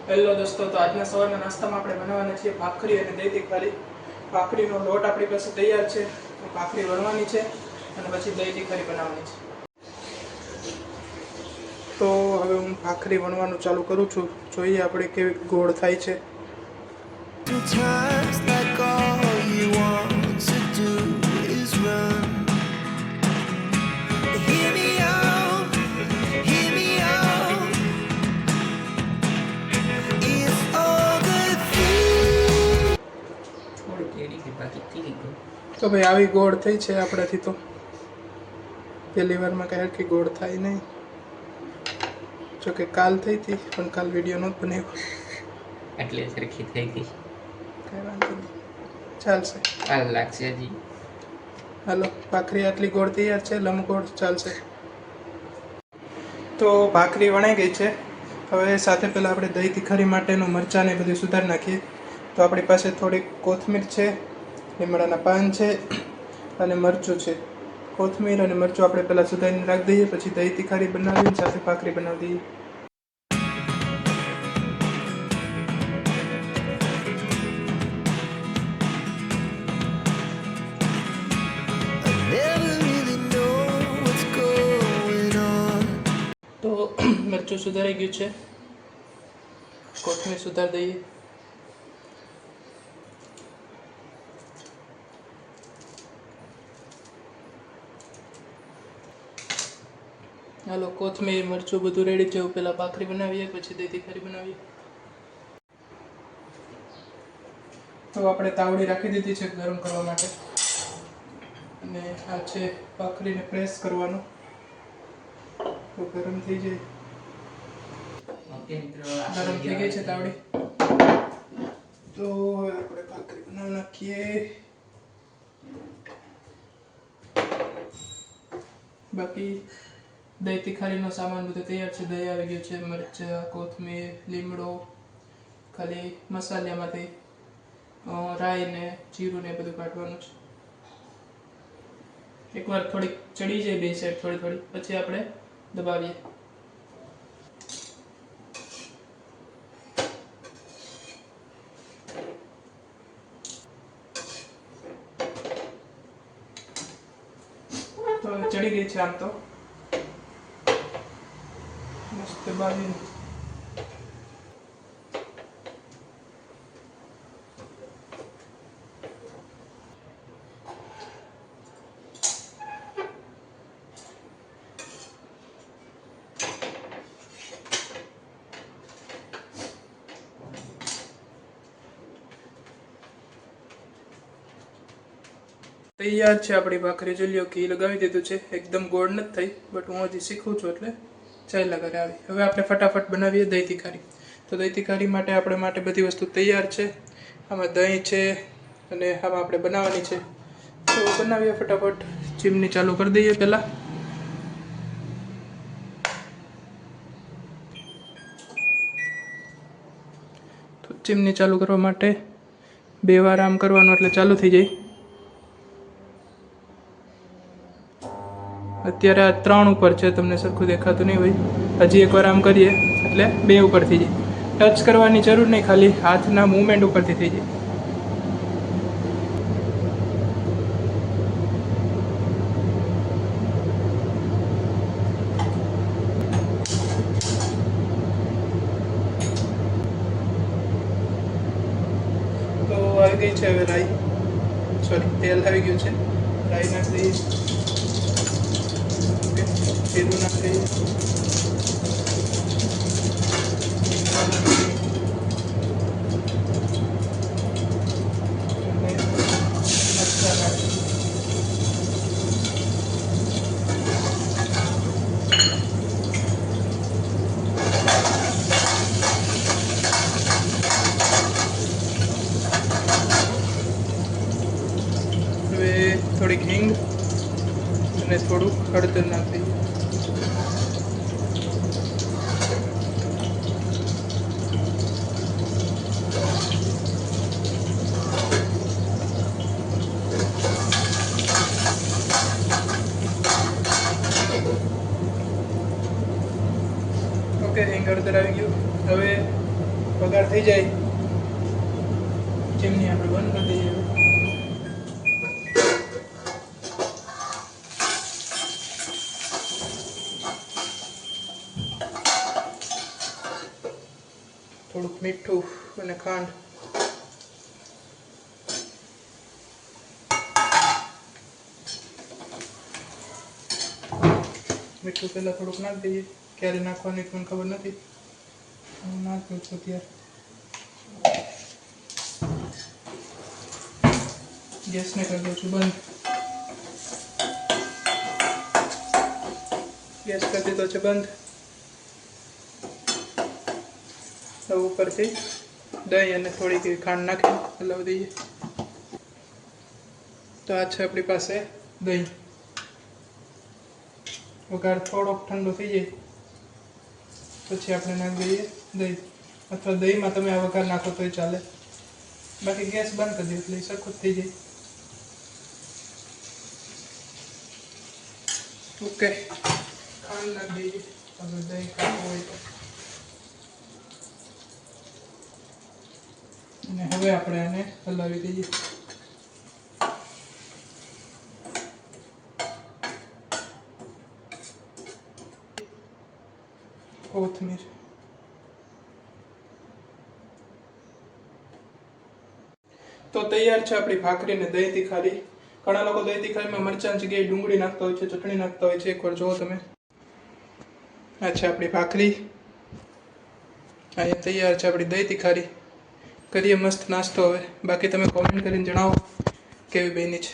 Hello દોસ્તો, તો આજના સવારના નાસ્તામાં આપણે બનાવવાના છીએ ભાખરી અને દહીં તીખારી. ભાખરીનો લોટ આપણી પાસે તૈયાર છે, ભાખરી વણવાની છે અને પછી દહીં તીખારી બનાવવાની છે. તો હવે હું ભાખરી વણવાનું ચાલુ કરું છું. જોઈએ આપણે કેવી ગોળ થાય છે. તો ભાઈ આવી ગોળ થઈ છે આપણાથી. તો પહેલી વારમાં કઈ હરખી ગોળ થાય નહીં. જોકે કાલ થઈ હતી પણ કાલ વિડીયો નહોતો બનાવ્યો એટલે સરખી થઈ ગઈ. કઈ વાંધો નહીં, ચાલશે. કાલ લાગશે હજી. હાલો, ભાખરી આટલી ગોળ તૈયાર છે, લંબગોળ ચાલશે. તો ભાખરી વણાઈ ગઈ છે. હવે સાથે પહેલાં આપણે દહીં તીખારી માટેનું મરચાં ને બધું સુધારી નાખીએ. તો આપણી પાસે થોડીક કોથમીર છે, લીમડાના પાન છે અને મરચું છે. કોથમીર અને મરચું આપણે પહેલાં સુધારીને રાખી દઈએ, પછી દહીં તીખારી બનાવીને સાથે ભાખરી બનાવી દઈએ. તો મરચું સુધારી ગયું છે, કોથમીર સુધારી દઈએ. હાલો, કોથમીર મરચું બધું રેડી છે. પહેલાં ભાખરી બનાવીએ, પછી દહીં તીખારી બનાવીએ. તો આપણે તાવડી રાખી દીધી છે ગરમ કરવા માટે, અને આ છે ભાખરીને પ્રેસ કરવાનું. તો ગરમ થઈ જાય. ગરમ થઈ ગઈ છે તાવડી. તો હવે આપણે ભાખરી બનાવી નાખીએ. બાકી દહીં તીખારીનો સામાન બધો તૈયાર છે. દહીં આવી ગયું છે, મરચાં, કોથમીર, લીમડો, ખાલી મસાલામાંથી રાઈ ને જીરું ને બધું કાઢવાનું છે. એકવાર થોડીક ચડી જાય બે સાઈડ થોડી પછી આપણે દબાવીએ. તો ચડી ગઈ છે આમ તો મસ્ત દબાવીને. તૈયાર છે આપણી ભાખરી. જોઈ લો, ઘી લગાવી દીધું છે. એકદમ ગોળ નથી થઈ, બટ હું હજી શીખું છું એટલે ચાલ્યા કરે આવી. હવે આપણે ફટાફટ બનાવીએ દહીં તીખારી. તો દહીં તીખારી માટે આપણે બધી વસ્તુ તૈયાર છે. આમાં દહીં છે અને આમાં આપણે બનાવવાની છે. તો બનાવીએ ફટાફટ. ચીમની ચાલુ કરી દઈએ પહેલાં. તો ચીમની ચાલુ કરવા માટે 2 વાર આમ કરવાનું એટલે ચાલુ થઈ જાય. અત્યારે આ 3 ઉપર છે, તમને સરખું દેખાતું નહીં હોય. હજી એકવાર આમ કરીએ એટલે 2 ઉપર થઈ જાય. ટચ કરવાની જરૂર નહીં, ખાલી હાથના મૂવમેન્ટ ઉપરથી થઈ જાય. તો આવી ગઈ છે હવે રાઈ, સોરી તેલ આવી ગયું છે. રાઈ નાખી દઈએ, જીરું નાખી દઈએ, હવે થોડીક હિંગ અને થોડુંક હળદર નાખી દઈએ. ઓકે, હિંગ હળદર આવી ગયું. હવે વઘાર થઈ જાય ચીમની આપણે બંધ કરી દઈએ. થોડુંક મીઠું અને ખાંડ. મીઠું પહેલાં થોડુંક નાખી દઈએ. ક્યારે નાખવાની મને ખબર નથી, હું નાખ્યું છું ત્યારે. ગેસને કરી દઉં છું બંધ. ગેસ કરી દીધો છે બંધ. હવે ઉપરથી દહીં અને થોડીક એવી ખાંડ નાખી હલાવી દઈએ. તો આ છે આપણી પાસે દહીં. વઘાર થોડોક ઠંડો થઈ જાય પછી આપણે નાખી દઈએ દહીં, અથવા દહીંમાં તમે આ વઘાર નાખો તોય ચાલે, બાકી ગેસ બંધ કરી દો એટલે સરખું જ થઈ જાય. ઓકે, ખાંડ નાખી દઈએ અગર દહીં ખાવું હોય તો. અને હવે આપણે આને હલાવી દઈએ. કોથમીર. તો તૈયાર છે આપણી ભાખરી ને દહીં તીખારી. ઘણા લોકો દહીં તીખારીમાં મરચાંની જગ્યાએ ડુંગળી નાખતા હોય છે, ચટણી નાખતા હોય છે. એકવાર જુઓ તમે. આ છે આપણી ભાખરી. અહીંયા તૈયાર છે આપણી દહીં તીખારી. કરીએ મસ્ત નાસ્તો હવે. બાકી તમે કોમેન્ટ કરીને જણાવો કેવી બની છે.